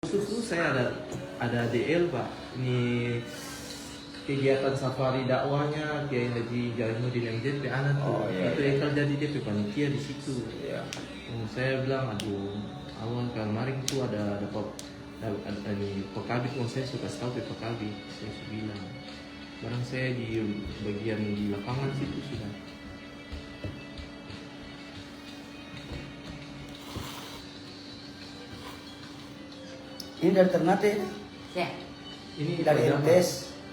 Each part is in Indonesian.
Khusus saya ada DL Pak. Ini kegiatan safari dakwahnya Kiai Haji Jainuddin MZ anak tuh. Oh, iya, Itu iya. yang jadi dia panitia di situ. Iya. Saya bilang aduh awal kemarin tuh ada ini Pekabit, saya suka tahu Pekabit, saya bilang barang saya di bagian di lapangan situ sudah. Ini dari Ternate, Ya, Ini dari pajama. MTS,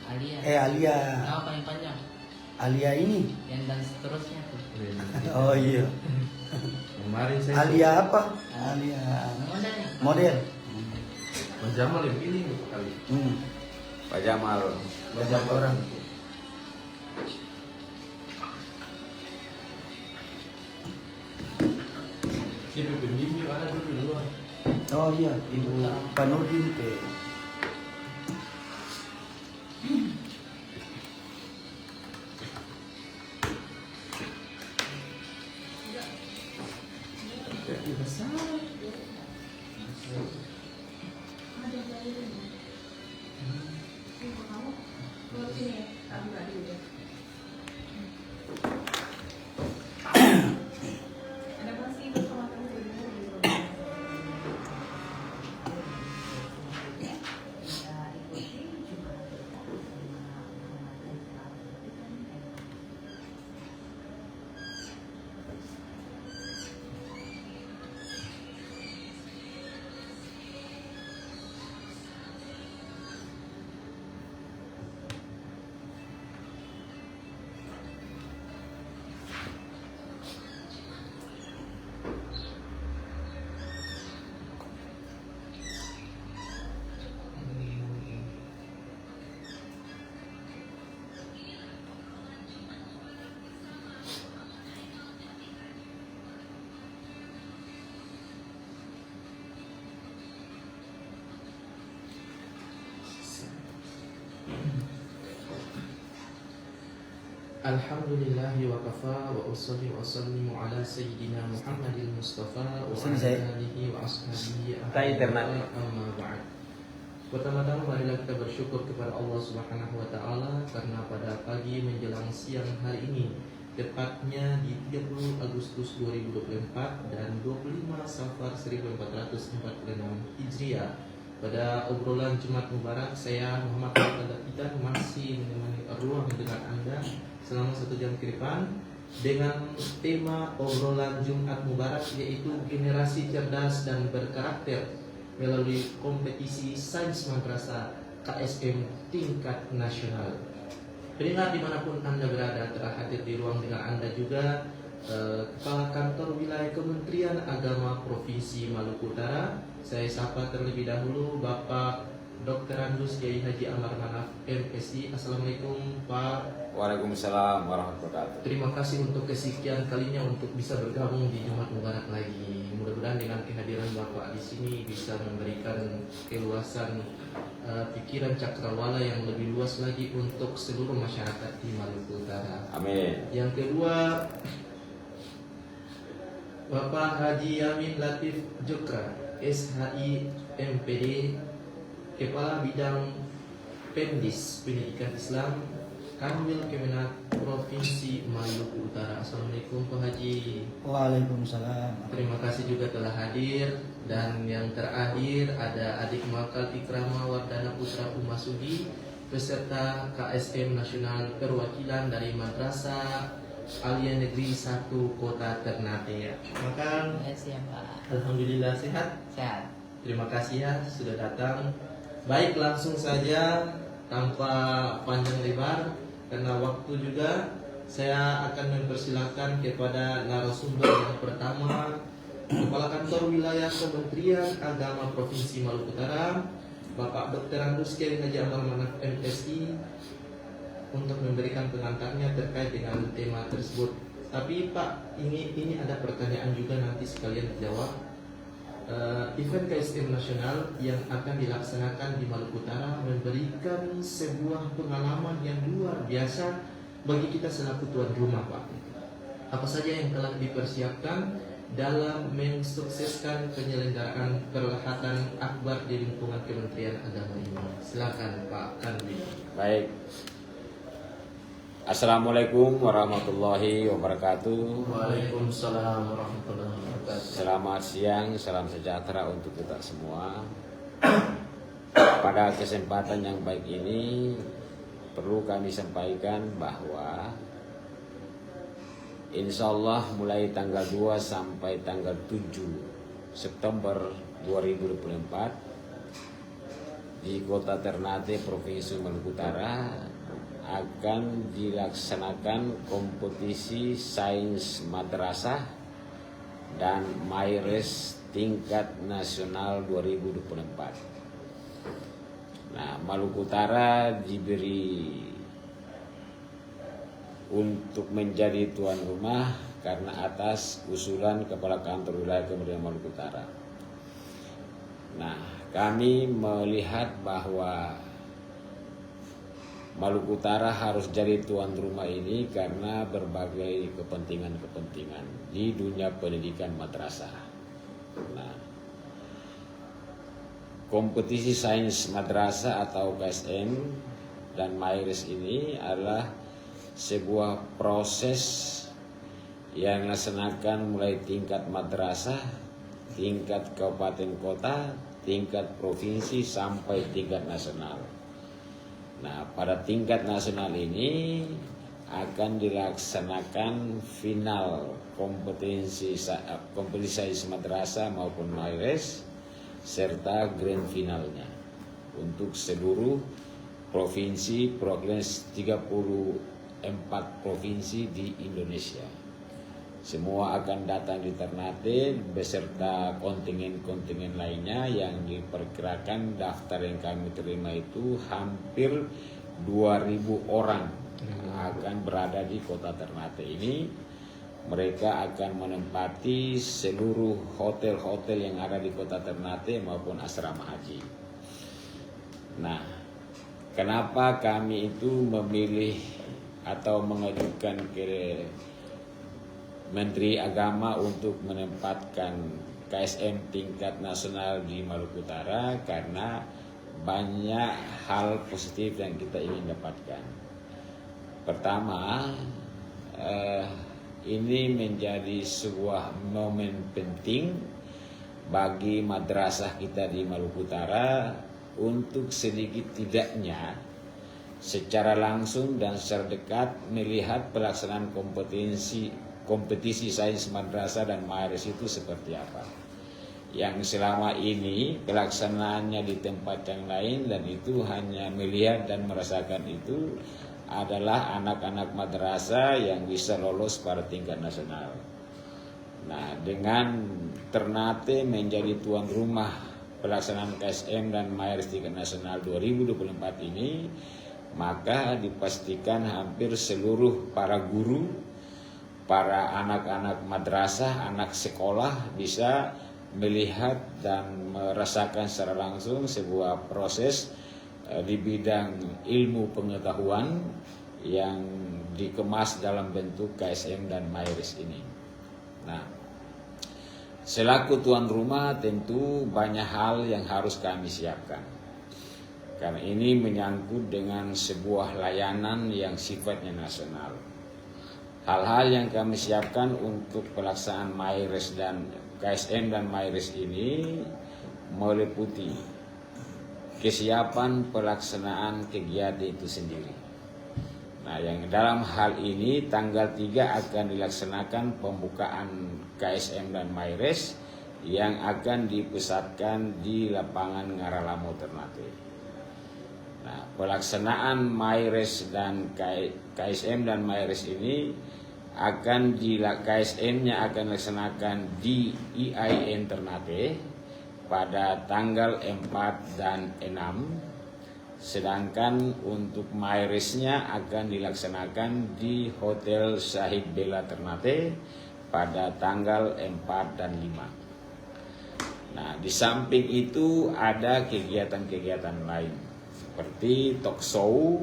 Alia. Alia, Nama paling panjang. Alia ini. Yang dan seterusnya tuh. Oh iya, Kemarin saya Alia apa? Alia Modelnya. model. pajama lebih ini kali. Pak Jamal. Banyak orang. Siapa pembimbing ada dulu di luar. Oh iya, Ibu Panudin ke. Alhamdulillahi wa kafa wa usalli wa sallimu ala sayyidina Muhammadil Mustafa wa Sini, ala saya. alihi wa ashabihi Kita internet. amma ba'd. Pertama-tama marilah kita bersyukur kepada Allah Subhanahu wa taala karena pada pagi menjelang siang hari ini, tepatnya di 30 Agustus 2024 dan 25 Safar 1446 Hijriah, pada obrolan Jumat Mubarak, saya Muhammad Al-Qadar masih menemani ruang dengan Anda selama 1 jam ke depan dengan tema obrolan Jumat Mubarak, yaitu generasi cerdas dan berkarakter melalui kompetisi Sains Madrasah KSM tingkat nasional. Pendengar dimanapun Anda berada, telah hadir di ruang dengan Anda juga Kepala Kantor Wilayah Kementerian Agama Provinsi Maluku Utara. Saya sapa terlebih dahulu Bapak Dr. Andus Kiai Haji Amar Manaf MSI. Assalamualaikum Pak. Waalaikumsalam warahmatullahi wabarakatuh. Terima kasih untuk kesekian kalinya untuk bisa bergabung di Jumat Mubarak lagi. Mudah-mudahan dengan kehadiran Bapak di sini bisa memberikan keluasan pikiran cakrawala yang lebih luas lagi untuk seluruh masyarakat di Maluku Utara. Amin. Yang kedua, Bapak Haji Yamin Latif Jokra, SHI MPD, Kepala Bidang Pendis Pendidikan Islam Kanwil Kemenak Provinsi Maluku Utara. Assalamualaikum Pak Haji. Waalaikumsalam. Terima kasih juga telah hadir. Dan yang terakhir ada Adik Makal Ikrama Wardana Putra Umasudi, peserta KSM Nasional Perwakilan dari Madrasah Alia Negeri 1 Kota Ternate. Maka Ya, siap, Pak. Alhamdulillah sehat. Sehat. Terima kasih ya sudah datang. Baik, langsung saja tanpa panjang lebar karena waktu juga, saya akan mempersilahkan kepada narasumber yang pertama, Kepala Kantor Wilayah Kementerian Agama Provinsi Maluku Utara, Bapak Dr. Andus Kiai Haji Amar Manaf MSI, untuk memberikan pengantarnya terkait dengan tema tersebut. Tapi Pak, ini ada pertanyaan juga nanti sekalian dijawab. Event KSM nasional yang akan dilaksanakan di Maluku Utara memberikan sebuah pengalaman yang luar biasa bagi kita selaku tuan rumah, Pak. Apa saja yang telah dipersiapkan dalam mensukseskan penyelenggaraan perhelatan akbar di lingkungan Kementerian Agama ini. Silakan Pak Kanwil. Baik. Assalamualaikum warahmatullahi wabarakatuh. Waalaikumsalam warahmatullahi wabarakatuh. Selamat siang, salam sejahtera untuk kita semua. Pada kesempatan yang baik ini perlu kami sampaikan bahwa insya Allah mulai tanggal 2 sampai tanggal 7 September 2024 di Kota Ternate, Provinsi Maluku Utara akan dilaksanakan kompetisi sains madrasah dan MyRes tingkat nasional 2024. Nah, Maluku Utara diberi untuk menjadi tuan rumah karena atas usulan Kepala Kantor Wilayah Kementerian Maluku Utara. Nah, kami melihat bahwa Maluku Utara harus jadi tuan rumah ini karena berbagai kepentingan-kepentingan di dunia pendidikan madrasah. Nah, kompetisi sains madrasah atau KSM dan MyRes ini adalah sebuah proses yang dilaksanakan mulai tingkat madrasah, tingkat kabupaten kota, tingkat provinsi sampai tingkat nasional. Nah, pada tingkat nasional ini akan dilaksanakan final kompetisi sains madrasah maupun MyRes serta grand finalnya untuk seluruh provinsi 34 provinsi di Indonesia. Semua akan datang di Ternate beserta kontingen-kontingen lainnya yang diperkirakan daftar yang kami terima itu hampir 2.000 orang akan berada di kota Ternate ini. Mereka akan menempati seluruh hotel-hotel yang ada di kota Ternate maupun asrama haji. Nah, kenapa kami itu memilih atau mengajukan ke Menteri Agama untuk menempatkan KSM tingkat nasional di Maluku Utara? Karena banyak hal positif yang kita ingin dapatkan. Pertama, ini menjadi sebuah momen penting bagi madrasah kita di Maluku Utara untuk sedikit tidaknya secara langsung dan secara dekat melihat pelaksanaan kompetisi sains madrasah dan MyRes itu seperti apa. Yang selama ini pelaksanaannya di tempat yang lain dan itu hanya melihat dan merasakan itu adalah anak-anak madrasah yang bisa lolos pada tingkat nasional. Nah, dengan Ternate menjadi tuan rumah pelaksanaan KSM dan MyRes tingkat nasional 2024 ini, maka dipastikan hampir seluruh para guru, para anak-anak madrasah, anak sekolah bisa melihat dan merasakan secara langsung sebuah proses di bidang ilmu pengetahuan yang dikemas dalam bentuk KSM dan MyRes ini. Nah, selaku tuan rumah tentu banyak hal yang harus kami siapkan. Karena ini menyangkut dengan sebuah layanan yang sifatnya nasional. Hal-hal yang kami siapkan untuk pelaksanaan MyRes dan KSM dan MyRes ini meliputi kesiapan pelaksanaan kegiatan itu sendiri. Nah, yang dalam hal ini tanggal 3 akan dilaksanakan pembukaan KSM dan MyRes yang akan dipusatkan di lapangan Ngaralamo Ternate. Nah, pelaksanaan MyRes dan KSM dan MyRes ini KSM-nya akan dilaksanakan di IAIN Ternate pada tanggal 4 dan 6, sedangkan untuk MyRes-nya akan dilaksanakan di Hotel Syahid Bella Ternate pada tanggal 4 dan 5. Nah, di samping itu ada kegiatan-kegiatan lain seperti talk show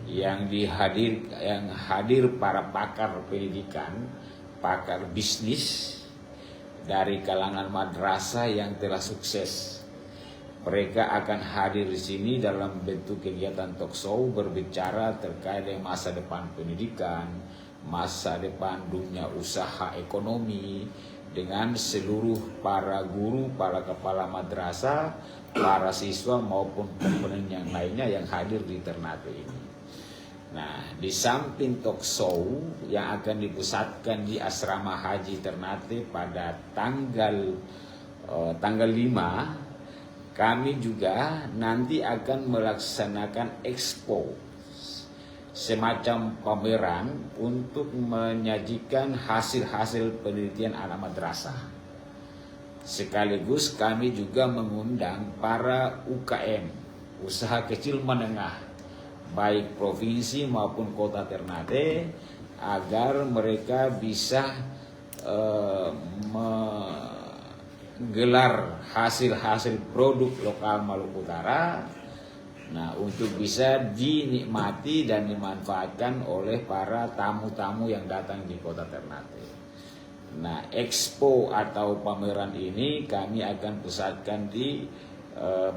yang hadir para pakar pendidikan, pakar bisnis dari kalangan madrasah yang telah sukses. Mereka akan hadir di sini dalam bentuk kegiatan talk show berbicara terkait dengan masa depan pendidikan, masa depan dunia usaha ekonomi dengan seluruh para guru, para kepala madrasah, para siswa maupun komponen yang lainnya yang hadir di Ternate ini. Nah, di samping talk show yang akan dipusatkan di Asrama Haji Ternate pada tanggal 5, kami juga nanti akan melaksanakan expo, semacam pameran untuk menyajikan hasil-hasil penelitian anak madrasah. Sekaligus kami juga mengundang para UKM, usaha kecil menengah, baik provinsi maupun kota Ternate, agar mereka bisa menggelar hasil-hasil produk lokal Maluku Utara, nah, untuk bisa dinikmati dan dimanfaatkan oleh para tamu-tamu yang datang di kota Ternate. Nah, expo atau pameran ini kami akan pusatkan di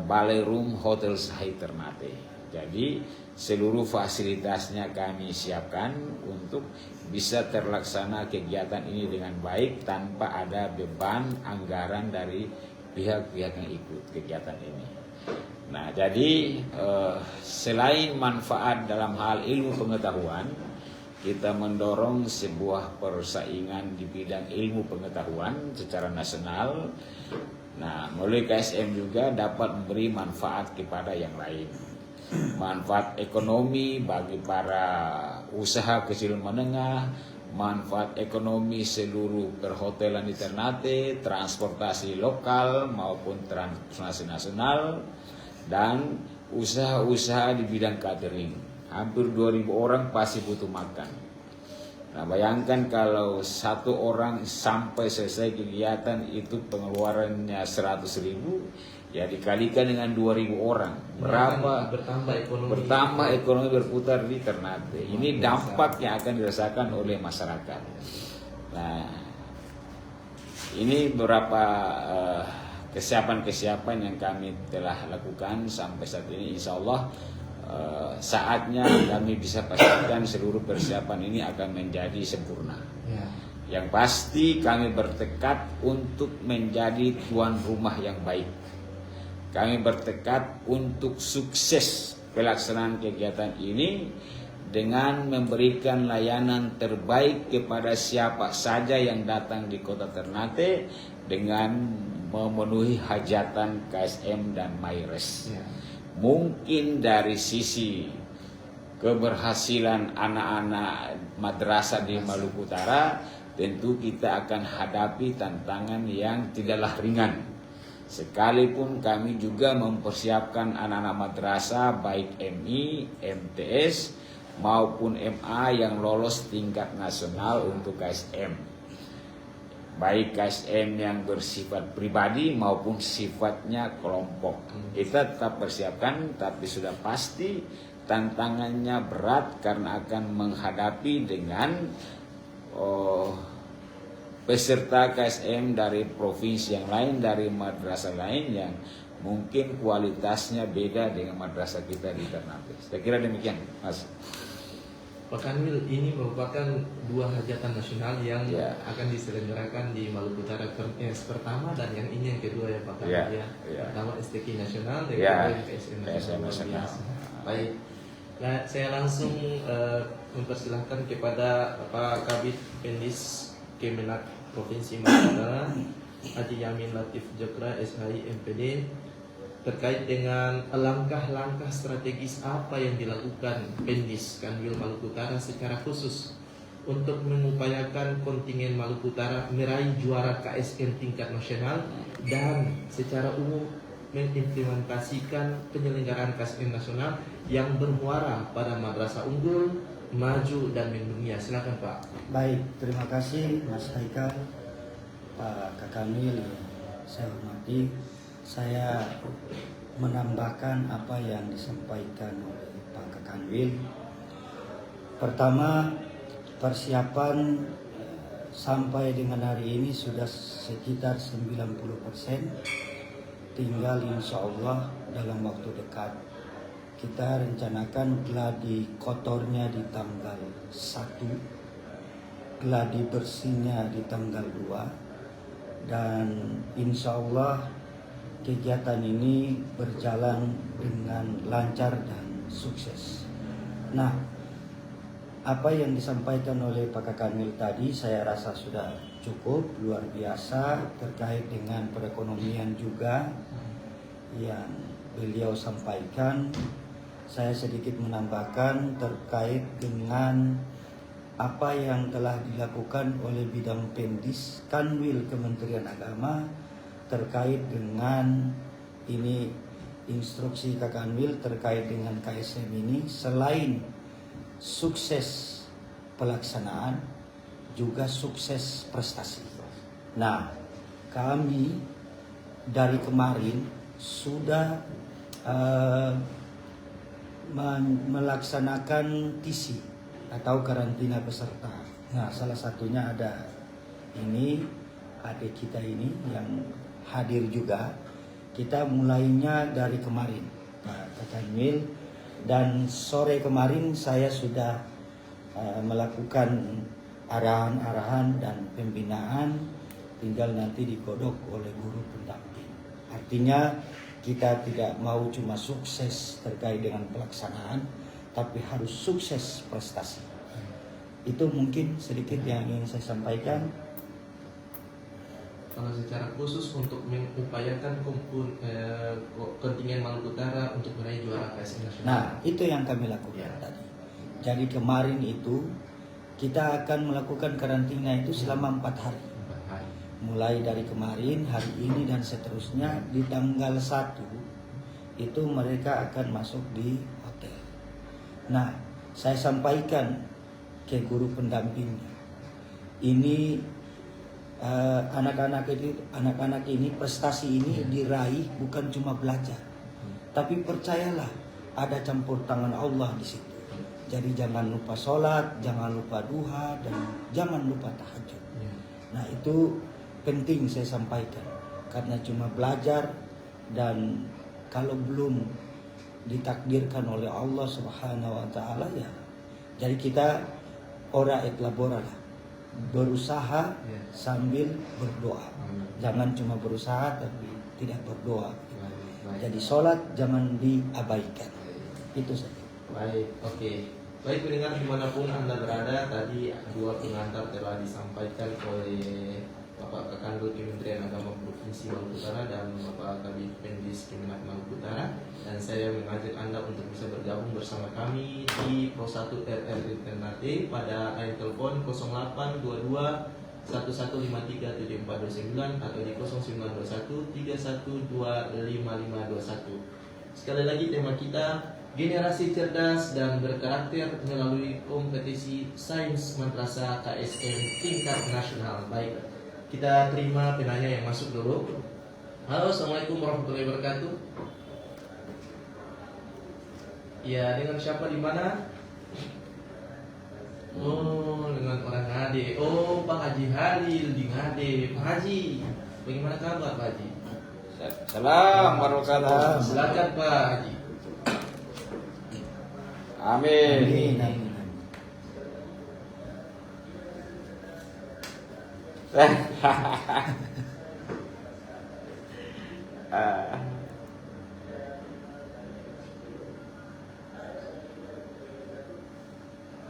Ballroom Hotel Sahid Ternate. Jadi seluruh fasilitasnya kami siapkan untuk bisa terlaksana kegiatan ini dengan baik tanpa ada beban anggaran dari pihak-pihak yang ikut kegiatan ini. Nah, jadi selain manfaat dalam hal ilmu pengetahuan, kita mendorong sebuah persaingan di bidang ilmu pengetahuan secara nasional. Nah, melalui KSM juga dapat memberi manfaat kepada yang lain. Manfaat ekonomi bagi para usaha kecil menengah, manfaat ekonomi seluruh perhotelan di Ternate, transportasi lokal maupun transportasi nasional, dan usaha-usaha di bidang catering. Hampir 2.000 orang pasti butuh makan. Nah, bayangkan kalau satu orang sampai selesai kegiatan itu pengeluarannya 100.000, ya dikalikan dengan 2.000 orang. Berapa bertambah ekonomi berputar di Ternate. Ini dampak yang akan dirasakan oleh masyarakat. Nah, ini beberapa kesiapan-kesiapan yang kami telah lakukan sampai saat ini. Insya Allah saatnya kami bisa pastikan seluruh persiapan ini akan menjadi sempurna. Yang pasti kami bertekad untuk menjadi tuan rumah yang baik. Kami bertekad untuk sukses pelaksanaan kegiatan ini dengan memberikan layanan terbaik kepada siapa saja yang datang di kota Ternate dengan memenuhi hajatan KSM dan Mayres. Mungkin dari sisi keberhasilan anak-anak madrasah di Maluku Utara, tentu kita akan hadapi tantangan yang tidaklah ringan. Sekalipun kami juga mempersiapkan anak-anak madrasah baik MI, MTS maupun MA yang lolos tingkat nasional untuk KSM. Baik KSM yang bersifat pribadi maupun sifatnya kelompok. Kita tetap persiapkan, tapi sudah pasti tantangannya berat karena akan menghadapi dengan peserta KSM dari provinsi yang lain, dari madrasah lain yang mungkin kualitasnya beda dengan madrasah kita di Ternate. Saya kira demikian, Mas. Pak Kanwil, ini merupakan dua hajatan nasional yang akan diselenggarakan di Maluku Utara, pertama dan yang ini yang kedua ya Pak Kanwil Pertama STQ nasional dan kedua KSM nasional. Baik. Nah, saya langsung mempersilahkan kepada Pak Kabid Pendis Kemenak Provinsi Maluku Utara, Haji Yamin Latif Jokra SHI MPD, terkait dengan langkah-langkah strategis apa yang dilakukan Pendis Kanwil Maluku Utara secara khusus untuk mengupayakan kontingen Maluku Utara meraih juara KSM tingkat nasional dan secara umum mengimplementasikan penyelenggaraan KSM nasional yang bermuara pada madrasah unggul, maju dan mendunia. Silakan Pak. Baik, terima kasih Mas Haikal, Pak Kakanwil, saya hormati. Saya menambahkan apa yang disampaikan oleh Pak Kakanwil. Pertama, persiapan sampai dengan hari ini sudah sekitar 90%. Tinggal insya Allah dalam waktu dekat kita rencanakan gladi kotornya di tanggal 1, gladi bersihnya di tanggal 2, dan insya Allah kegiatan ini berjalan dengan lancar dan sukses. Nah, apa yang disampaikan oleh Pak Kakanwil tadi saya rasa sudah cukup luar biasa terkait dengan perekonomian juga yang beliau sampaikan. Saya sedikit menambahkan terkait dengan apa yang telah dilakukan oleh bidang Pendis Kanwil Kementerian Agama terkait dengan ini instruksi Kakanwil terkait dengan KSM ini. Selain sukses pelaksanaan juga sukses prestasi. Nah, kami dari kemarin sudah melaksanakan TC atau karantina peserta. Nah, salah satunya ada ini adik kita ini yang hadir juga. Kita mulainya dari kemarin, Pak Kakanwil, dan sore kemarin saya sudah melakukan arahan-arahan dan pembinaan, tinggal nanti digodok oleh guru pendamping. Artinya kita tidak mau cuma sukses terkait dengan pelaksanaan, tapi harus sukses prestasi. Itu mungkin sedikit yang ingin saya sampaikan. Kalau secara khusus untuk mengupayakan kontingen Maluku Utara untuk meraih juara KSM nasional. Nah, itu yang kami lakukan Ya. tadi. Jadi kemarin itu kita akan melakukan karantina itu selama 4 hari. 4 hari. Mulai dari kemarin, hari ini dan seterusnya. Di tanggal 1 itu mereka akan masuk di hotel. Nah, saya sampaikan ke guru pendampingnya, ini anak-anak ini prestasi ini diraih bukan cuma belajar, tapi percayalah ada campur tangan Allah di situ. Jadi jangan lupa sholat, jangan lupa duha, dan jangan lupa tahajud. Nah, itu penting saya sampaikan, karena cuma belajar, dan kalau belum ditakdirkan oleh Allah Subhanahu wa Ta'ala, ya jadi kita ora et labora lah, berusaha sambil berdoa. Jangan cuma berusaha tapi tidak berdoa. Jadi sholat jangan diabaikan. Itu saja. Baik, oke. Baik pendengar dimanapun Anda berada, tadi 2 pengantar telah disampaikan oleh Bapak Kakanwil Kementerian Agama Provinsi Maluku Utara dan Bapak Kabid Pendis Kemenak Maluku Utara. Dan saya mengajak Anda untuk bisa bergabung bersama kami di Pro 1 RR Ternate pada line telepon 0822 11537429 atau di 0921 31255521. Sekali lagi tema kita generasi cerdas dan berkarakter melalui kompetisi sains madrasah KSM tingkat nasional. Baik, kita terima penanya yang masuk dulu. Halo, assalamualaikum warahmatullahi wabarakatuh. Ya, dengan siapa di mana? Oh, dengan orang Ngade. Oh, Pak Haji Halil di Ngade. Pak Haji, bagaimana kabar Pak Haji? Salam warahmatullahi. Silakan Pak Haji. Amin. Amin.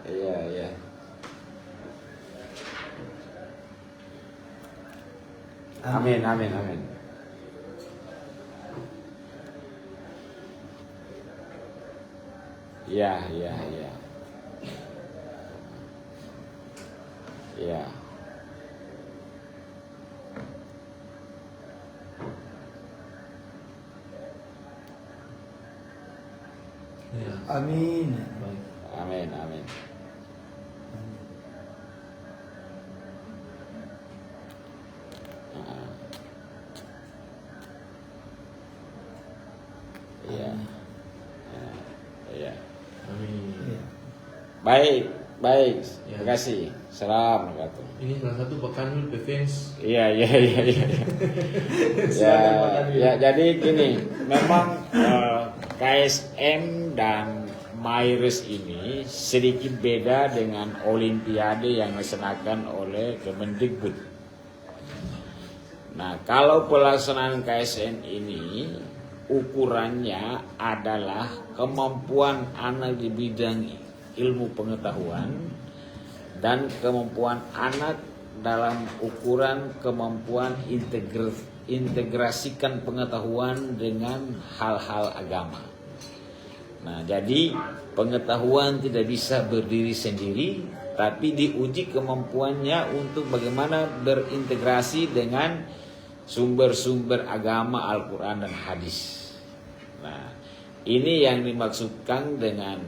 Iya, iya. Amin, amin, amin. Iya, iya, iya. Iya. Ya. Amin. Baik. Amin, amin. Ah. Iya. Ah, iya. Amin. Iya. Baik. Baik, Ya. terima kasih. Assalamualaikum. Ini salah satu Pak Kanwil Defense. Iya. Silakan, Pak Kanwil. Ya, jadi gini, memang KSM dan Maires ini sedikit beda dengan Olimpiade yang dilaksanakan oleh Kemendikbud. Nah, kalau pelaksanaan KSN ini ukurannya adalah kemampuan anak di bidang ilmu pengetahuan dan kemampuan anak dalam ukuran kemampuan integrasikan pengetahuan dengan hal-hal agama. Nah, jadi pengetahuan tidak bisa berdiri sendiri, tapi diuji kemampuannya untuk bagaimana berintegrasi dengan sumber-sumber agama Al-Quran dan hadis. Nah, ini yang dimaksudkan dengan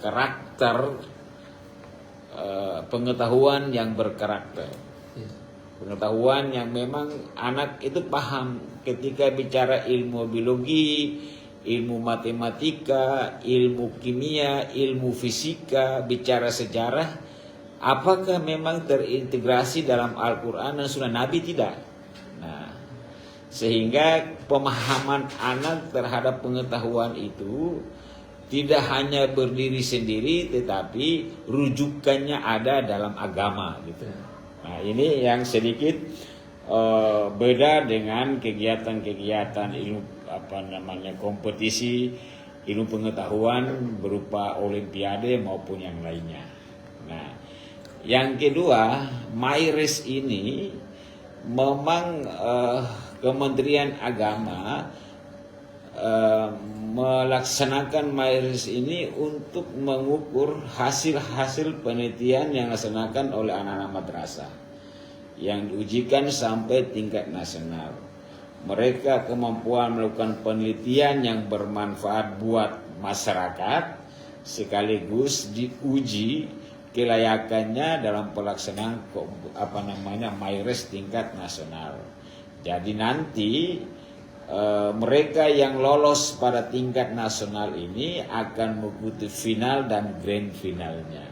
karakter pengetahuan yang berkarakter. Ya. Pengetahuan yang memang anak itu paham ketika bicara ilmu biologi, ilmu matematika, ilmu kimia, ilmu fisika, bicara sejarah, apakah memang terintegrasi dalam Al-Quran dan Sunnah Nabi? Tidak. Nah, sehingga pemahaman anak terhadap pengetahuan itu tidak hanya berdiri sendiri, tetapi rujukannya ada dalam agama gitu. Nah, ini yang sedikit beda dengan kegiatan-kegiatan ilmu kompetisi ilmu pengetahuan berupa olimpiade maupun yang lainnya. Nah, yang kedua, Maires ini memang Kementerian Agama melaksanakan Maires ini untuk mengukur hasil-hasil penelitian yang dilaksanakan oleh anak-anak madrasah yang diujikan sampai tingkat nasional. Mereka kemampuan melakukan penelitian yang bermanfaat buat masyarakat sekaligus diuji kelayakannya dalam pelaksanaan Maires tingkat nasional. Jadi nanti mereka yang lolos pada tingkat nasional ini akan mengikuti final dan grand finalnya.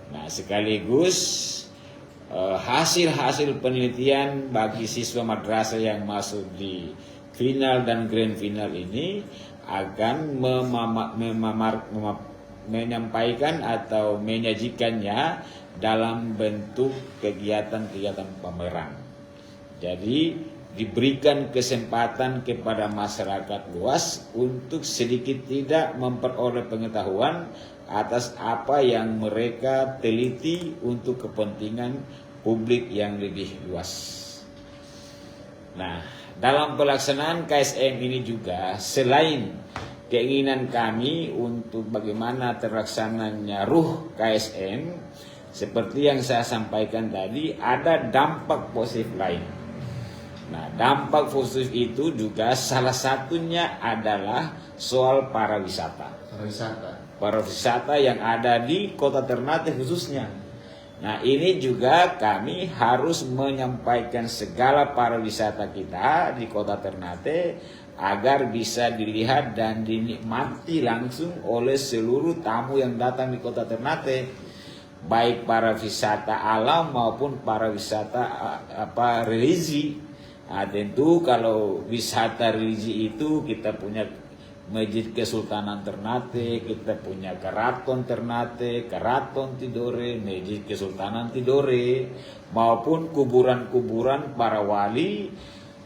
Nah, sekaligus hasil-hasil penelitian bagi siswa madrasah yang masuk di final dan grand final ini akan menyampaikan atau menyajikannya dalam bentuk kegiatan-kegiatan pameran. Jadi diberikan kesempatan kepada masyarakat luas untuk sedikit tidak memperoleh pengetahuan atas apa yang mereka teliti untuk kepentingan publik yang lebih luas. Nah, dalam pelaksanaan KSM ini juga selain keinginan kami untuk bagaimana terlaksananya ruh KSM, seperti yang saya sampaikan tadi, ada dampak positif lain. Nah, dampak positif itu juga salah satunya adalah soal pariwisata. Pariwisata yang ada di Kota Ternate khususnya. Nah, ini juga kami harus menyampaikan segala pariwisata kita di Kota Ternate agar bisa dilihat dan dinikmati langsung oleh seluruh tamu yang datang di Kota Ternate, baik pariwisata alam maupun pariwisata religi. Nah, tentu kalau wisata religi itu kita punya Masjid Kesultanan Ternate, kita punya Keraton Ternate, Keraton Tidore, Masjid Kesultanan Tidore, maupun kuburan-kuburan para wali,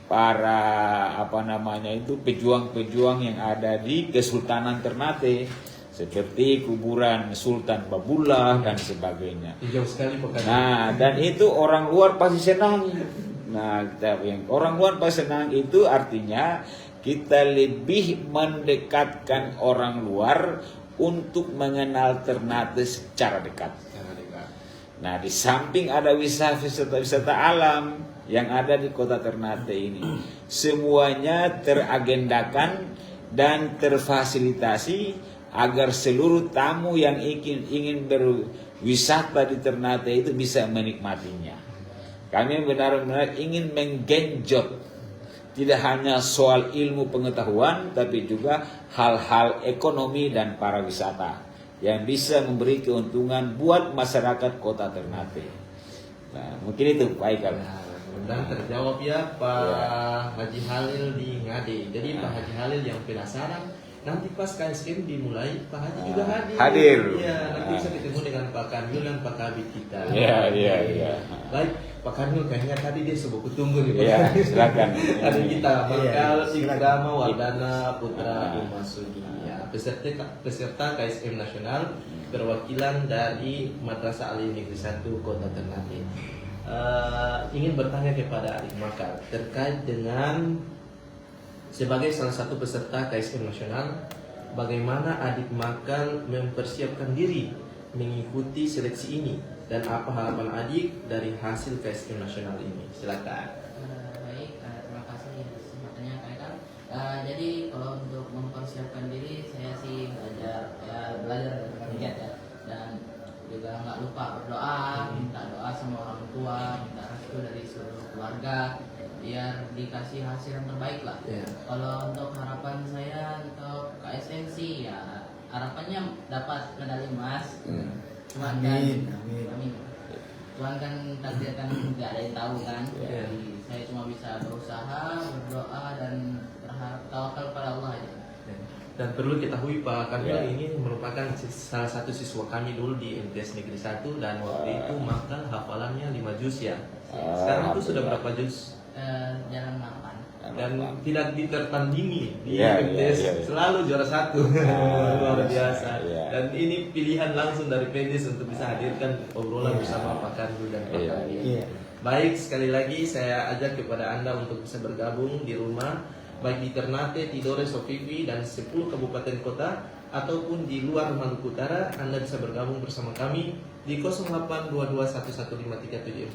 para pejuang-pejuang yang ada di Kesultanan Ternate, seperti kuburan Sultan Babullah dan sebagainya. Jauh sekali Pak Kanwil. Nah, dan itu orang luar pasti senang. Nah, yang orang luar pasti senang itu artinya kita lebih mendekatkan orang luar untuk mengenal Ternate secara dekat. Nah, di samping ada wisata alam yang ada di Kota Ternate ini, semuanya teragendakan dan terfasilitasi agar seluruh tamu yang ingin berwisata di Ternate itu bisa menikmatinya. Kami benar-benar ingin menggenjot tidak hanya soal ilmu pengetahuan, tapi juga hal-hal ekonomi dan pariwisata. yang bisa memberi keuntungan buat masyarakat Kota Ternate. Nah, mungkin itu Pak Ikal. Dan terjawab ya Pak Haji Halil di Ngade. Jadi Pak Haji Halil yang penasaran, nanti pas KSM dimulai Pak Haji juga hadir. Hadir. Iya, nanti bisa ketemu dengan Pak Kamil dan Pak Kabit kita. Iya. Baik, Pak Kamil kayaknya tadi dia sebut tunggu nih Pak. Iya, silakan. Ada kita Bakal silakan. Ikrama Wardana Putra Umasugi. Ya, peserta KSM Nasional perwakilan dari Madrasah Aliyah Negeri 1 Kota Ternate. Ingin bertanya kepada Adik Makal terkait dengan sebagai salah satu peserta KSM Nasional, bagaimana Adik Makal mempersiapkan diri mengikuti seleksi ini dan apa harapan Adik dari hasil KSM Nasional ini? Silakan. Baik, terima kasih semuanya Kak Ikal. Jadi kalau untuk mempersiapkan diri, saya sih belajar dari giat ya, dan juga nggak lupa berdoa, minta doa sama orang tua, minta restu dari seluruh keluarga biar dikasih hasil yang terbaik lah. Ya. Kalau untuk harapan saya untuk KSM sih ya harapannya dapat medali emas. Cuman kan, amin. Tuhan kan takdirkan nggak ada yang tahu kan. Ya. Jadi saya cuma bisa berusaha, berdoa dan berharap tawakal pada Allah aja. Dan perlu ketahui Pak Kamil Ya. ini merupakan salah satu siswa kami dulu di MTS Negeri 1 dan waktu itu Makal hafalannya 5 juz ya. Sekarang itu sudah berapa juz? Jalan 8. Dan tidak ditertandingi di Ya, MTS, ya. selalu juara 1. Luar biasa. Ya. Dan ini pilihan langsung dari PNS untuk bisa hadirkan obrolan bersama Pak Kamil dan Pak Iya. Kamil. Iya. Baik, sekali lagi saya ajak kepada Anda untuk bisa bergabung di rumah, baik di Ternate, Tidore, Sofifi, dan 10 kabupaten kota, ataupun di luar Maluku Utara. Anda bisa bergabung bersama kami di 082215374429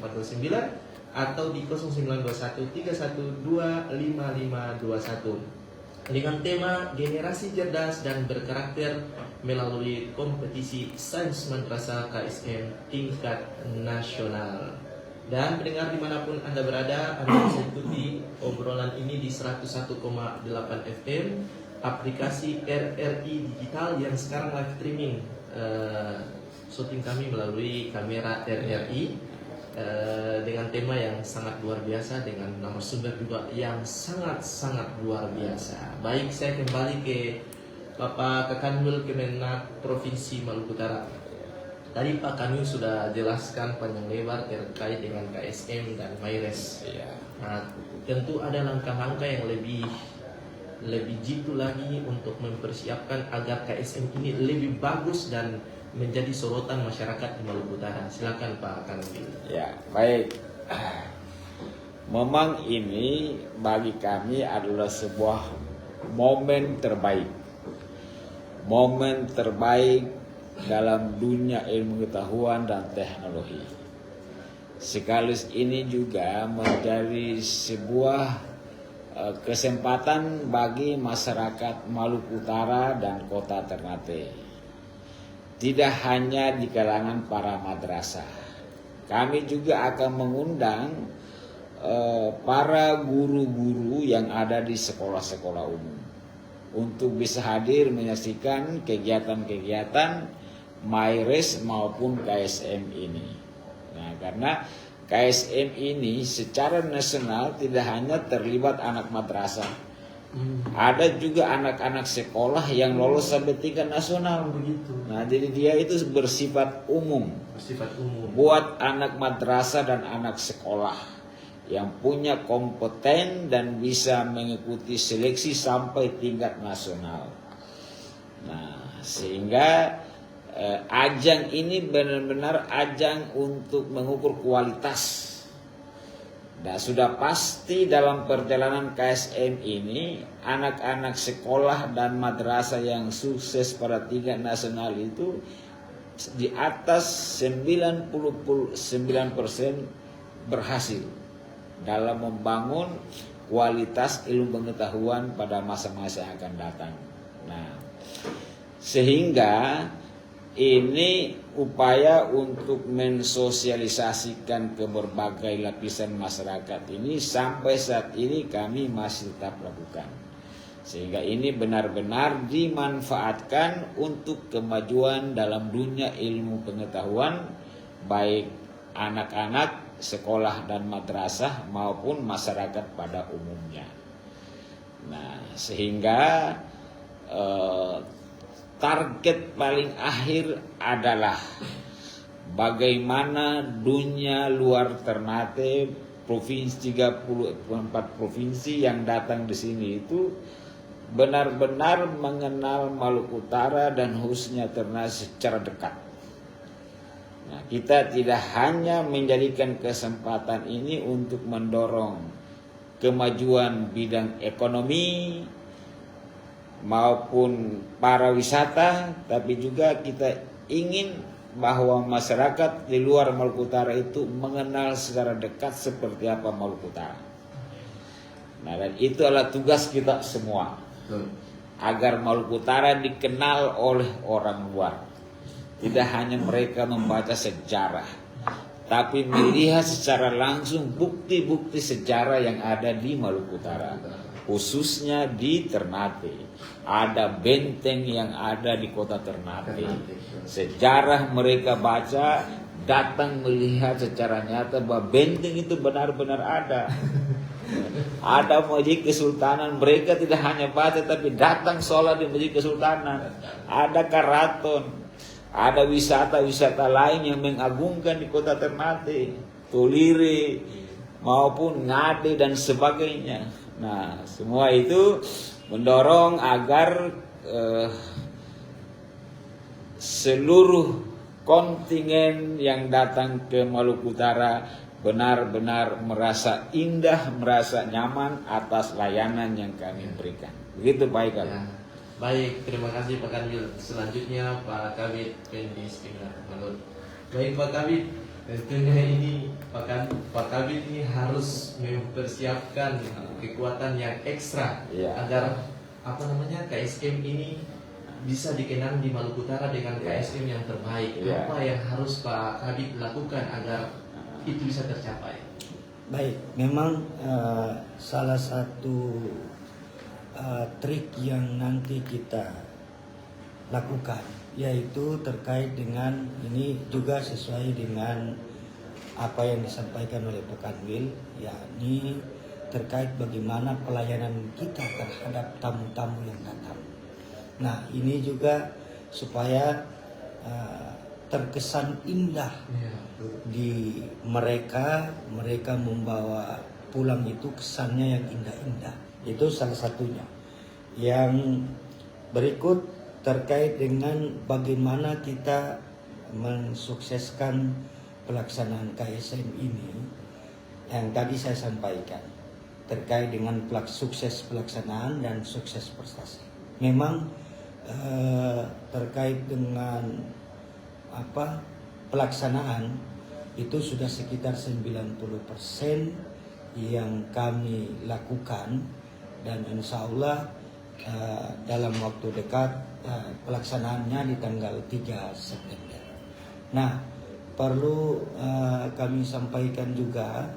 atau di 092131255521 dengan tema generasi cerdas dan berkarakter melalui kompetisi Sains Madrasah KSM tingkat nasional. Dan pendengar dimanapun Anda berada, Anda bisa ikuti obrolan ini di 101,8 FM, aplikasi RRI Digital yang sekarang live streaming syuting kami melalui kamera RRI dengan tema yang sangat luar biasa, dengan narasumber juga yang sangat-sangat luar biasa. Baik, saya kembali ke Bapak Kakanwil Kemenak Provinsi Maluku Utara. Tadi Pak Kamil sudah jelaskan panjang lebar terkait dengan KSM dan Maires. Iya. Nah, tentu ada langkah-langkah yang lebih jitu lagi untuk mempersiapkan agar KSM ini lebih bagus dan menjadi sorotan masyarakat di Maluku Utara. Silakan Pak Kamil. Ya, baik. Memang ini bagi kami adalah sebuah momen terbaik. Momen terbaik dalam dunia ilmu pengetahuan dan teknologi. Sekaligus ini juga menjadi sebuah kesempatan bagi masyarakat Maluku Utara dan Kota Ternate. Tidak hanya di kalangan para madrasah, kami juga akan mengundang para guru-guru yang ada di sekolah-sekolah umum untuk bisa hadir menyaksikan kegiatan-kegiatan Maires maupun KSM ini. Nah, karena KSM ini secara nasional tidak hanya terlibat anak madrasah, ada juga anak-anak sekolah yang lolos sampai tingkat nasional. Begitu. Nah, jadi dia itu bersifat umum. Bersifat umum. Buat anak madrasah dan anak sekolah yang punya kompeten dan bisa mengikuti seleksi sampai tingkat nasional. Nah, sehingga ajang ini benar-benar ajang untuk mengukur kualitas. Dan sudah pasti dalam perjalanan KSM ini anak-anak sekolah dan madrasah yang sukses pada tingkat nasional itu di atas 99% berhasil dalam membangun kualitas ilmu pengetahuan pada masa-masa yang akan datang. Nah, sehingga ini upaya untuk mensosialisasikan ke berbagai lapisan masyarakat ini sampai saat ini kami masih tetap lakukan. Sehingga ini benar-benar dimanfaatkan untuk kemajuan dalam dunia ilmu pengetahuan, baik anak-anak sekolah dan madrasah maupun masyarakat pada umumnya. Nah, sehingga target paling akhir adalah bagaimana dunia luar Ternate, provinsi 34 provinsi yang datang di sini itu benar-benar mengenal Maluku Utara dan khususnya Ternate secara dekat. Nah, kita tidak hanya menjadikan kesempatan ini untuk mendorong kemajuan bidang ekonomi maupun pariwisata, tapi juga kita ingin bahwa masyarakat di luar Maluku Utara itu mengenal secara dekat seperti apa Maluku Utara. Nah, dan itu adalah tugas kita semua, agar Maluku Utara dikenal oleh orang luar. Tidak hanya mereka membaca sejarah, tapi melihat secara langsung bukti-bukti sejarah yang ada di Maluku Utara, khususnya di Ternate. Ada benteng yang ada di kota Ternate. Sejarah mereka baca, datang melihat secara nyata bahwa benteng itu benar-benar ada. Ada Masjid Kesultanan, mereka tidak hanya baca tapi datang sholat di Masjid Kesultanan. Ada karaton, ada wisata-wisata lain yang mengagungkan di kota Ternate, Tolire maupun Ngade dan sebagainya. Nah, semua itu mendorong agar seluruh kontingen yang datang ke Maluku Utara benar-benar merasa indah, merasa nyaman atas layanan yang kami berikan. Begitu Pak Ikal. Ya. Baik, terima kasih Pak Kanwil. Selanjutnya Pak Kabid Pendis Malut. Baik Pak Kabid, tentunya ini Pak Kabid ini harus mempersiapkan kekuatan yang ekstra agar KSM ini bisa dikenal di Maluku Utara dengan KSM yang terbaik. Apa yang harus Pak Kabid lakukan agar itu bisa tercapai? Baik, memang salah satu trik yang nanti kita lakukan yaitu terkait dengan ini juga sesuai dengan apa yang disampaikan oleh Pak Kanwil, yakni terkait bagaimana pelayanan kita terhadap tamu-tamu yang datang. Nah, ini juga supaya terkesan indah di mereka membawa pulang itu kesannya yang indah-indah. Itu salah satunya. Yang berikut terkait dengan bagaimana kita mensukseskan pelaksanaan KSM ini yang tadi saya sampaikan terkait dengan sukses pelaksanaan dan sukses prestasi. Memang terkait dengan pelaksanaan itu sudah sekitar 90% yang kami lakukan, dan insya Allah dalam waktu dekat pelaksanaannya di tanggal 3 September. Nah, perlu kami sampaikan juga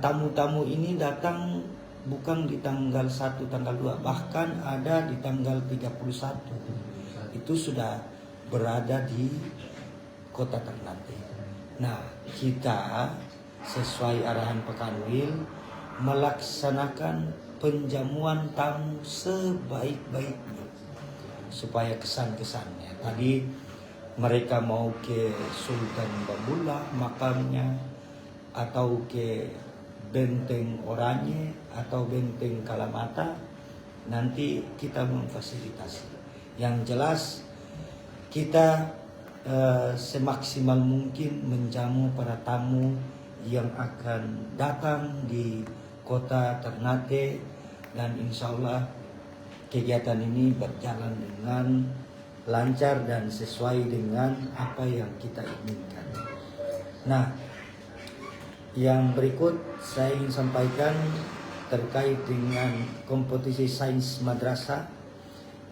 tamu-tamu ini datang bukan di tanggal 1, tanggal 2, bahkan ada di tanggal 31. Itu sudah berada di kota Ternate. Nah, kita sesuai arahan Pak Kanwil melaksanakan penjamuan tamu sebaik-baiknya supaya kesan-kesannya. Tadi mereka mau ke Sultan Babullah makamnya, atau ke Benteng Oranye atau Benteng Kalamata, nanti kita memfasilitasi. Yang jelas kita semaksimal mungkin menjamu para tamu yang akan datang di kota Ternate, dan insya Allah kegiatan ini berjalan dengan lancar dan sesuai dengan apa yang kita inginkan. Nah, yang berikut saya ingin sampaikan terkait dengan kompetisi sains madrasah.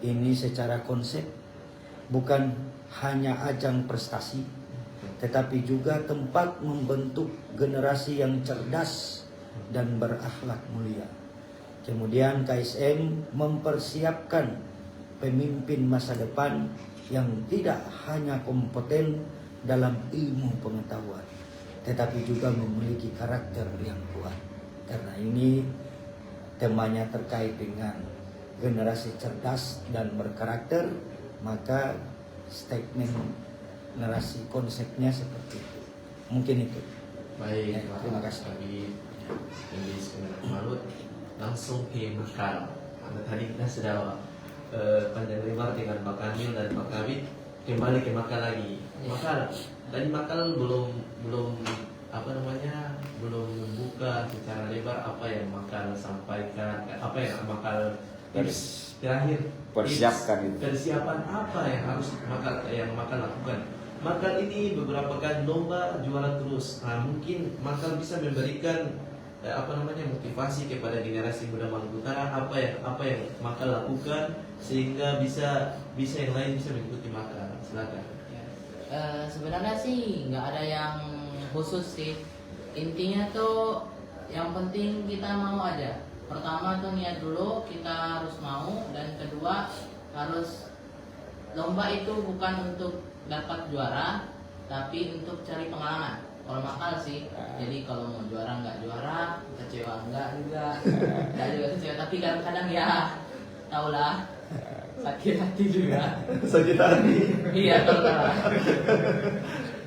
Ini secara konsep bukan hanya ajang prestasi, tetapi juga tempat membentuk generasi yang cerdas dan berakhlak mulia. Kemudian KSM mempersiapkan pemimpin masa depan yang tidak hanya kompeten dalam ilmu pengetahuan, tetapi juga memiliki karakter yang kuat. Karena ini temanya terkait dengan generasi cerdas dan berkarakter, maka statement narasi konsepnya seperti itu. Mungkin itu. Baik, Ya, terima kasih. Kami Inggris Kemenak Malut langsung ke Makal. Karena tadi kita sudah panjang lebar dengan Pak Kamil dan Pak Kabit, kembali ke Makal lagi. Makal, tadi Makal belum apa namanya, belum membuka secara lebar apa yang Makal sampaikan, apa yang Makal terakhir Persiapkan itu. persiapan apa yang harus Makal lakukan. Makal ini beberapa kali lomba juara terus. Nah, mungkin Makal bisa memberikan apa namanya, motivasi kepada generasi muda Maluku Utara, apa yang Makal lakukan sehingga bisa yang lain bisa mengikuti Makal. Silakan. Sebenarnya sih nggak ada yang khusus sih. Intinya tuh yang penting kita mau aja. Pertama tuh niat dulu, kita harus mau, dan kedua harus lomba itu bukan untuk dapat juara, tapi untuk cari pengalaman. Kalau Makal sih, jadi kalau mau juara nggak juara, kecewa nggak juga kecewa. Tapi kadang-kadang ya, taulah sakit hati juga. Sakit hati. Iya, kalau kalah.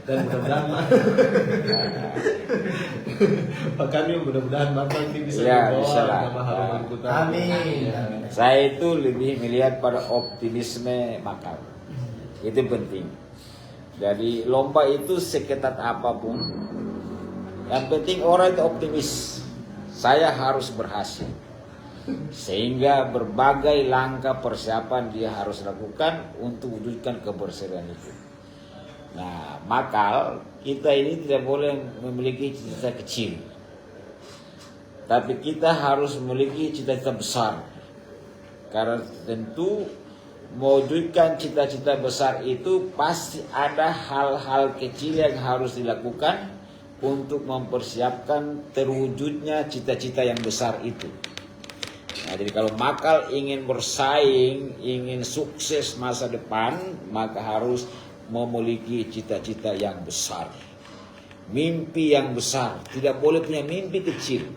Dan mudah-mudahan Pak Kamil, mudah-mudahan Makal ini bisa Ya, membawa bisa lah. nama harum Maluku Utara. Amin. Saya itu lebih melihat pada optimisme Makal. Itu penting. Jadi lomba itu seketat apapun, yang penting orang itu optimis. Saya harus berhasil. Sehingga berbagai langkah persiapan dia harus lakukan untuk wujudkan keberhasilan itu. Nah, Makal, kita ini tidak boleh memiliki cita-cita kecil, tapi kita harus memiliki cita-cita besar. Karena tentu mewujudkan cita-cita besar itu pasti ada hal-hal kecil yang harus dilakukan untuk mempersiapkan terwujudnya cita-cita yang besar itu. Nah, jadi kalau Makal ingin bersaing, ingin sukses masa depan, maka harus memiliki cita-cita yang besar, mimpi yang besar. Tidak boleh punya mimpi kecil.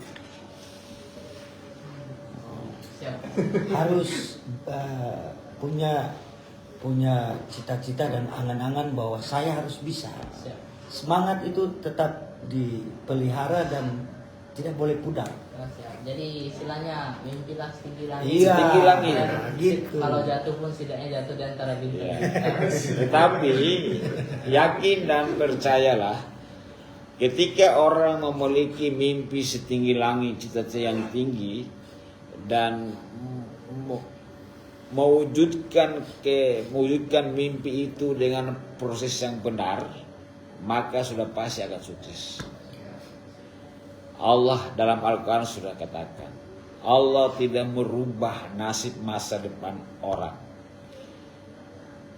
Harus punya cita-cita dan angan-angan bahwa saya harus bisa. Semangat itu tetap dipelihara dan tidak boleh pudar. Jadi istilahnya mimpilah setinggi langit. Iya, Setinggi langit. gitu. Kalau jatuh pun setidaknya jatuh di antara bintang. Ya. Tetapi yakin dan percayalah, ketika orang memiliki mimpi setinggi langit, cita-cita yang tinggi, dan mewujudkan mimpi itu dengan proses yang benar, maka sudah pasti akan sukses. Allah dalam Al-Quran sudah katakan, Allah tidak merubah nasib masa depan orang,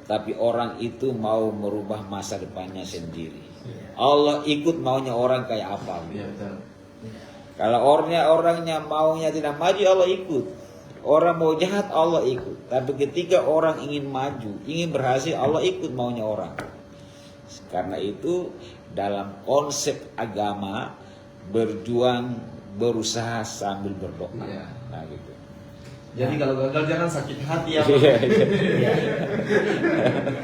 tapi orang itu mau merubah masa depannya sendiri. Allah ikut maunya orang kayak apa. Ya, betul. Kalau orangnya maunya tidak maju, Allah ikut. Orang mau jahat, Allah ikut. Tapi ketika orang ingin maju, ingin berhasil, Allah ikut maunya orang. Karena itu dalam konsep agama, berjuang, berusaha sambil berdoa. Iya. Nah gitu. Jadi kalau gagal jangan sakit hati ya. Ya.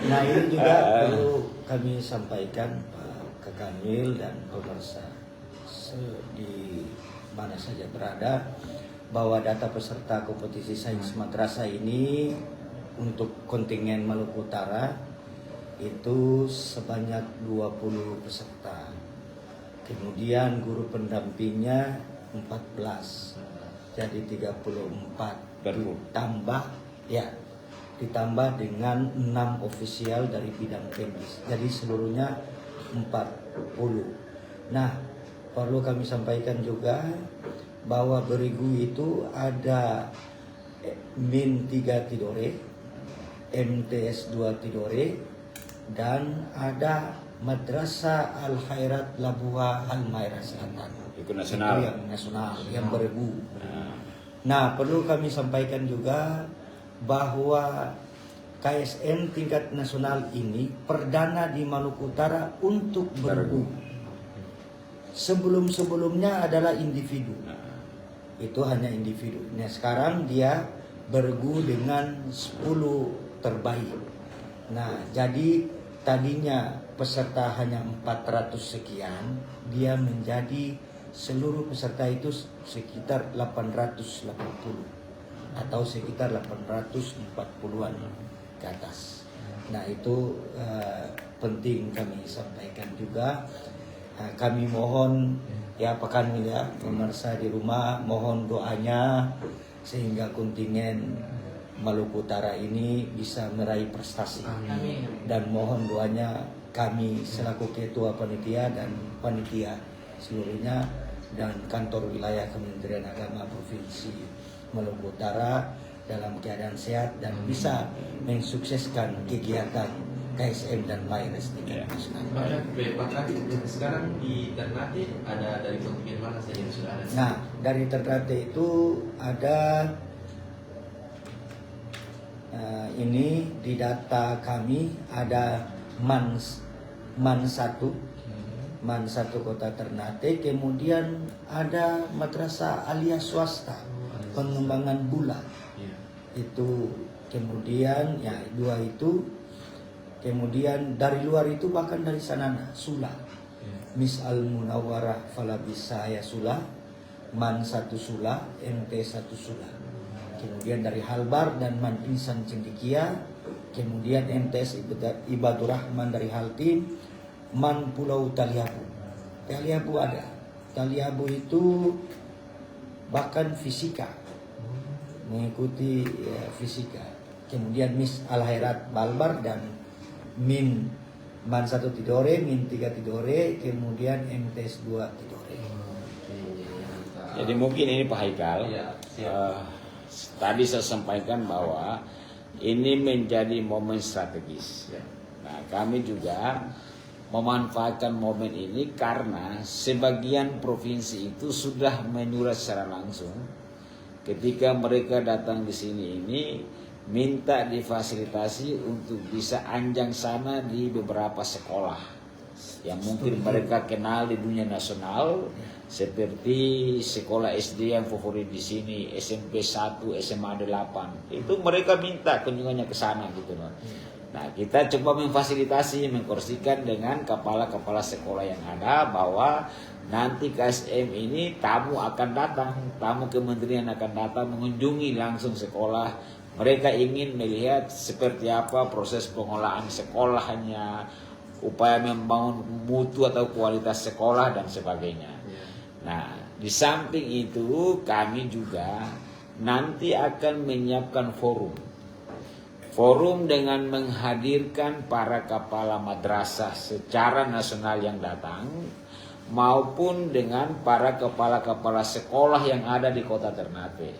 Nah, ini juga perlu kami sampaikan Pak Kamil dan pemirsa di mana saja berada, bahwa data peserta kompetisi sains madrasah ini untuk kontingen Maluku Utara itu sebanyak 20 peserta. Kemudian guru pendampingnya 14. Jadi 34 ditambah dengan 6 ofisial dari bidang teknis. Jadi seluruhnya 40. Nah, perlu kami sampaikan juga bahwa Berigu itu ada Min 3 Tidore, MTS 2 Tidore, dan ada Madrasah Al-Khairat Labuha Halmahera Selatan. Itu nasional. Itu yang nasional, yang Berigu. Nah, perlu kami sampaikan juga bahwa KSM tingkat nasional ini perdana di Maluku Utara untuk bergu. Sebelum-sebelumnya adalah individu. Itu hanya individu. Nah, sekarang dia bergu dengan 10 terbaik. Nah, jadi tadinya peserta hanya 400 sekian, dia menjadi seluruh peserta itu sekitar 880 atau sekitar 840-an ke atas. Nah, itu penting kami sampaikan juga. Kami mohon ya pekan ya pemirsa di rumah, mohon doanya sehingga kontingen Maluku Utara ini bisa meraih prestasi. Amin. Dan mohon doanya kami selaku ketua panitia dan panitia seluruhnya dan kantor wilayah Kementerian Agama Provinsi Maluku Utara dalam keadaan sehat dan bisa mensukseskan kegiatan KSM dan MyRes tingkat nasional. Pak Kadif, sekarang di Ternate ada dari kontingen mana saja yang sudah ada? Nah, dari Ternate itu ada ini di data kami ada MAN 1 Kota Ternate, kemudian ada madrasah aliyah swasta pengembangan bulan itu, kemudian ya 2 itu, kemudian dari luar itu bahkan dari Sanana Sula Miss Al Munawwarah Falabisaya Sula, MAN 1 Sula, MT 1 Sula, kemudian dari Halbar dan MAN Insan Cendikia, kemudian MTS Ibadur Rahman dari Haltim, MAN Pulau Taliabu. Taliabu ada. Taliabu itu bahkan fisika, mengikuti fisika. Kemudian Miss Al-Khairat Balbar dan MAN 1 Tidore, MIN 3 Tidore, kemudian MTS 2 Tidore. Jadi mungkin ini Pak Haikal. Ya, Tadi saya sampaikan bahwa ini menjadi momen strategis. Nah, kami juga memanfaatkan momen ini karena sebagian provinsi itu sudah menyurat secara langsung ketika mereka datang di sini ini minta difasilitasi untuk bisa anjang sana di beberapa sekolah yang mungkin mereka kenal di dunia nasional, seperti sekolah SD yang favorit di sini, SMP 1, SMA 8. Itu mereka minta kunjungannya ke sana gitu loh. Nah, kita coba memfasilitasi, mengkursikan dengan kepala-kepala sekolah yang ada bahwa nanti KSM ini tamu akan datang, tamu kementerian akan datang mengunjungi langsung sekolah. Mereka ingin melihat seperti apa proses pengolahan sekolahnya, upaya membangun mutu atau kualitas sekolah dan sebagainya. Nah, di samping itu kami juga nanti akan menyiapkan forum dengan menghadirkan para kepala madrasah secara nasional yang datang maupun dengan para kepala-kepala sekolah yang ada di Kota Ternate.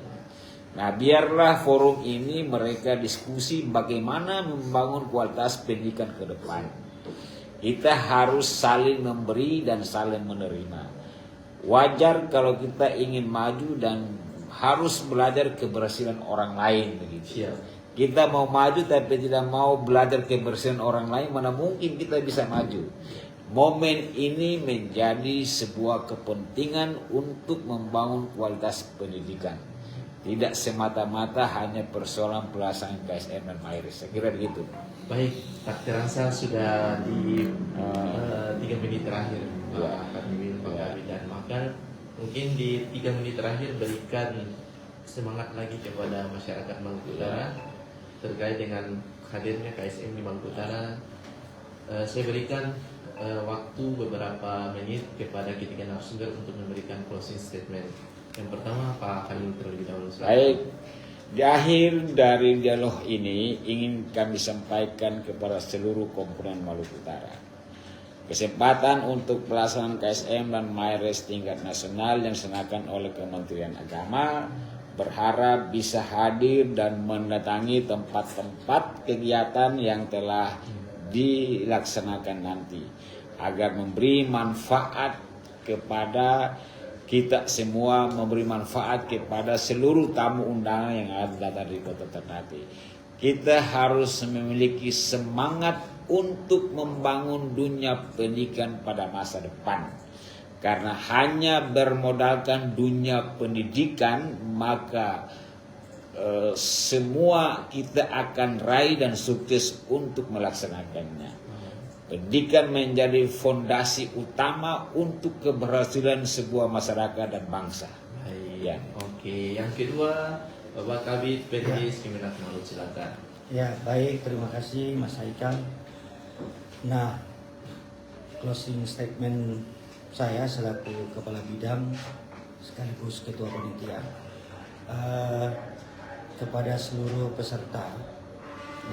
Nah, biarlah forum ini mereka diskusi bagaimana membangun kualitas pendidikan ke depan. Kita harus saling memberi dan saling menerima. Wajar kalau kita ingin maju dan harus belajar keberhasilan orang lain begitu. Kita mau maju tapi tidak mau belajar kebersihan orang lain, mana mungkin kita bisa maju. Momen ini menjadi sebuah kepentingan untuk membangun kualitas pendidikan. Tidak semata-mata hanya persoalan pelaksanaan KSM dan MyRes. Saya kira begitu. Baik, tak terasa sudah di 3 menit terakhir Pak Niwil, Pak Kawi, dan maka mungkin di 3 menit terakhir berikan semangat lagi kepada masyarakat Maluku Utara terkait dengan hadirnya KSM di Maluku Utara. Saya berikan waktu beberapa menit kepada ketiga narasumber untuk memberikan closing statement. Yang pertama Pak Khalil terlebih dahulu. Baik, di akhir dari dialog ini ingin kami sampaikan kepada seluruh komponen Maluku Utara. Kesempatan untuk pelaksanaan KSM dan MyRes tingkat nasional yang dilaksanakan oleh Kementerian Agama, berharap bisa hadir dan mendatangi tempat-tempat kegiatan yang telah dilaksanakan nanti agar memberi manfaat kepada kita semua memberi manfaat kepada seluruh tamu undangan yang ada di Kota Ternate. Kita harus memiliki semangat untuk membangun dunia pendidikan pada masa depan. Karena hanya bermodalkan dunia pendidikan, maka semua kita akan raih dan sukses untuk melaksanakannya. Pendidikan menjadi fondasi utama untuk keberhasilan sebuah masyarakat dan bangsa. Baik. Ya. Oke, yang kedua Bapak Kabid Pendis Kemenak Malut, silakan. Ya, baik, terima kasih Mas Haikal. Nah, closing statement saya selaku Kepala Bidang sekaligus Ketua Panitia kepada seluruh peserta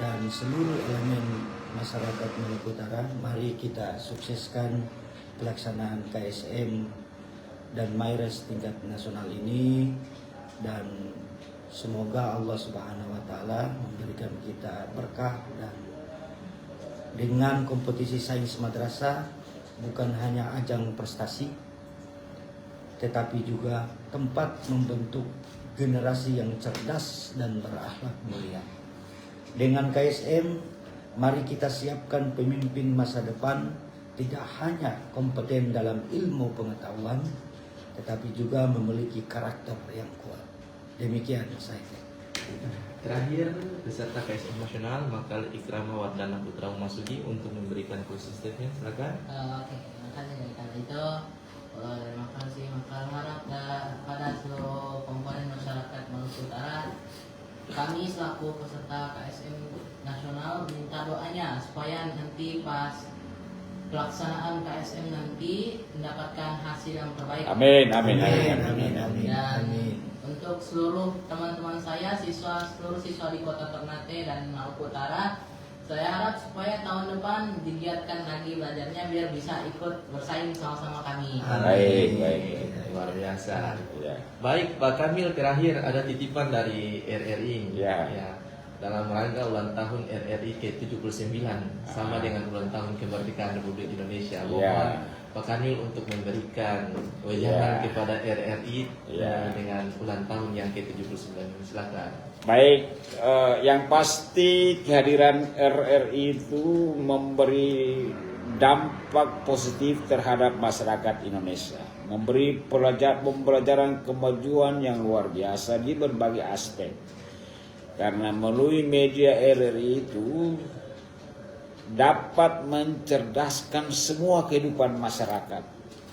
dan seluruh elemen masyarakat Maluku Utara, mari kita sukseskan pelaksanaan KSM dan MyRes tingkat nasional ini, dan semoga Allah Subhanahu wa Ta'ala memberikan kita berkah, dan dengan kompetisi sains madrasah bukan hanya ajang prestasi, tetapi juga tempat membentuk generasi yang cerdas dan berakhlak mulia. Dengan KSM, mari kita siapkan pemimpin masa depan tidak hanya kompeten dalam ilmu pengetahuan, tetapi juga memiliki karakter yang kuat. Demikian saya. Terakhir, peserta KSM Nasional Makal Ikrama Wardana Putra Umasugi untuk memberikan closing statement, silakan. Oke, terima kasih dari kali itu. Terima kasih Makal harap pada seluruh komponen masyarakat Maluku Utara. Kami selaku peserta KSM Nasional minta doanya supaya nanti pas pelaksanaan KSM nanti mendapatkan hasil yang terbaik. Amin, amin, amin, Amin, amin. amin, amin, Dan amin. untuk seluruh teman-teman saya, seluruh siswa di Kota Ternate dan Maluku Utara, saya harap supaya tahun depan digiatkan lagi belajarnya biar bisa ikut bersaing sama-sama kami. Baik, baik. Luar biasa. Ya. Baik, Pak Kamil, terakhir ada titipan dari RRI. Ya. Dalam rangka ulang tahun RRI ke-79 sama dengan ulang tahun kemerdekaan Republik Indonesia. Mohon Pak Kamil untuk memberikan wejangan kepada RRI dengan ulang tahun yang ke-79. Silakan. Baik, yang pasti kehadiran RRI itu memberi dampak positif terhadap masyarakat Indonesia, memberi pembelajaran kemajuan yang luar biasa di berbagai aspek. Karena melalui media RRI itu dapat mencerdaskan semua kehidupan masyarakat.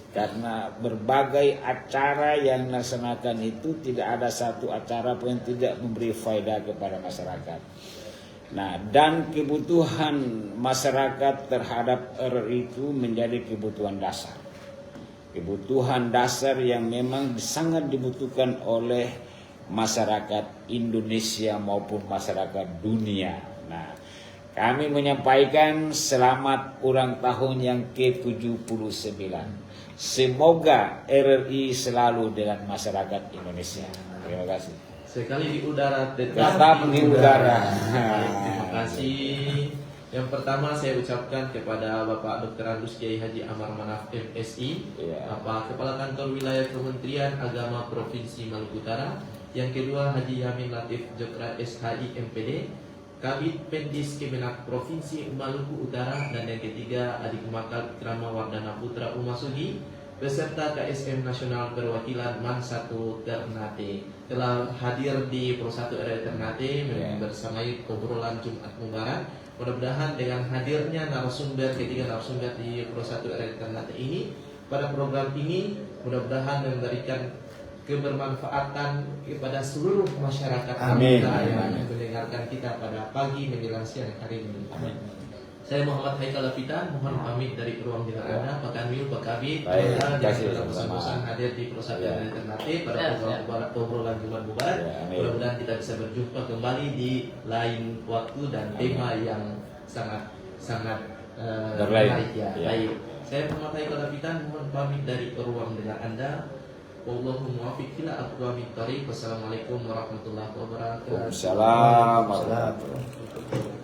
Karena berbagai acara yang dilaksanakan itu tidak ada satu acara pun yang tidak memberi faedah kepada masyarakat. Nah, dan kebutuhan masyarakat terhadap RRI itu menjadi kebutuhan dasar. Kebutuhan dasar yang memang sangat dibutuhkan oleh masyarakat Indonesia maupun masyarakat dunia. Nah, kami menyampaikan selamat ulang tahun yang ke-79. Semoga RRI selalu dengan masyarakat Indonesia. Terima kasih. Sekali di udara, Tetap di udara. Terima kasih. Yang pertama saya ucapkan kepada Bapak Dr. Andus Kiai Haji Amar Manaf MSI, Bapak Kepala Kantor Wilayah Kementerian Agama Provinsi Maluku Utara. Yang kedua Haji Yamin Latif Jokra SHI MPD, Kabid Pendis Kemenak Provinsi Maluku Utara. Dan yang ketiga Adik Makal Ikrama Wardana Putra Umasugi, beserta KSM Nasional Perwakilan MAN 1 Ternate, telah hadir di Pro 1 RRI Ternate bersamai obrolan Jumat Mubarak. Mudah-mudahan dengan hadirnya ketiga narasumber di Pro 1 RRI Ternate ini, pada program ini mudah-mudahan memberikan kebermanfaatan kepada seluruh masyarakat Amin. yang mendengarkan kita pada pagi menjelang siang hari ini. Amin. Saya Muhammad Haikal Lapitan, mohon pamit dari ruang dengar Anda, Pak Kamil, Pak Kabid, Baik, terima dan kasih tetap sama-sama. bosan hadir di Pro 1 RRI Ternate pada obrolan Jumat Mubarak. Amin. Mudah-mudahan kita bisa berjumpa kembali di lain waktu dan tema yang sangat menarik ya. Baik, saya Muhammad Haikal Lapitan, mohon pamit dari ruang dengar Anda. Wallahu muwaffiq ila aqwamit thoriq. Wassalamualaikum warahmatullahi wabarakatuh. Waalaikumsalam warahmatullahi wabarakatuh.